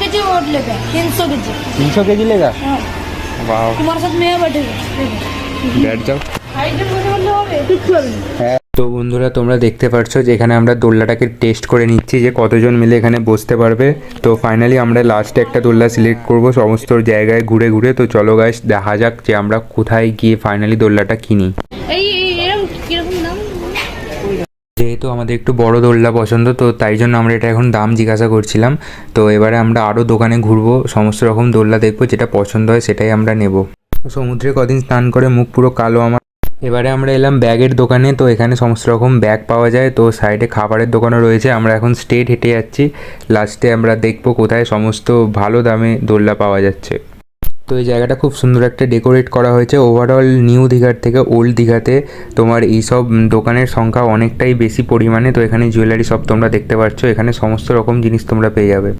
KG vote लेगा 300 KG 300 KG लेगा हाँ वाह तुम्हारे साथ मैं बैठेगा बैठ जाओ आइटम बोले बोले হবে ঠিক করবে হ্যাঁ। তো বন্ধুরা তোমরা দেখতে পাচ্ছ যে এখানে আমরা দোলনাটাকে টেস্ট করে নিচ্ছি যে কতজন মিলে এখানে বসতে পারবে। তো ফাইনালি আমরা লাস্টে একটা দোলনা সিলেক্ট করব সমস্ত জায়গায় ঘুরে ঘুরে। তো চলো গাইস দেখা যাক যে আমরা কোথায় গিয়ে ফাইনালি দোলনাটা কিনি। এই এরকম কিরকম দাম যেহেতু আমাদের একটু বড় দোলনা পছন্দ তো তাই জন্য আমরা এটা এখন দাম জিজ্ঞাসা করছিলাম। তো এবারে আমরা আরও দোকানে ঘুরবো, সমস্ত রকম দোলনা দেখবো, যেটা পছন্দ হয় সেটাই আমরা নেব। সমুদ্রে কদিন স্নান করে মুখ পুরো কালো আমার। এবারে আমরা এলাম ব্যাগের দোকানে। তো এখানে সমস্ত রকম ব্যাগ পাওয়া যায়। তো সাইডে খাবারের দোকানও রয়েছে। আমরা এখন স্ট্রেট হেঁটে যাচ্ছি, লাস্টে আমরা দেখবো কোথায় সমস্ত ভালো দামে দোলনা পাওয়া যাচ্ছে। তো এই জায়গাটা খুব সুন্দর একটা ডেকোরেট করা হয়েছে। ওভারঅল নিউ দীঘার থেকে ওল্ড দীঘাতে তোমার এইসব দোকানের সংখ্যা অনেকটাই বেশি পরিমাণে। তো এখানে জুয়েলারি সব তোমরা দেখতে পাচ্ছ, এখানে সমস্ত রকম জিনিস তোমরা পেয়ে যাবে।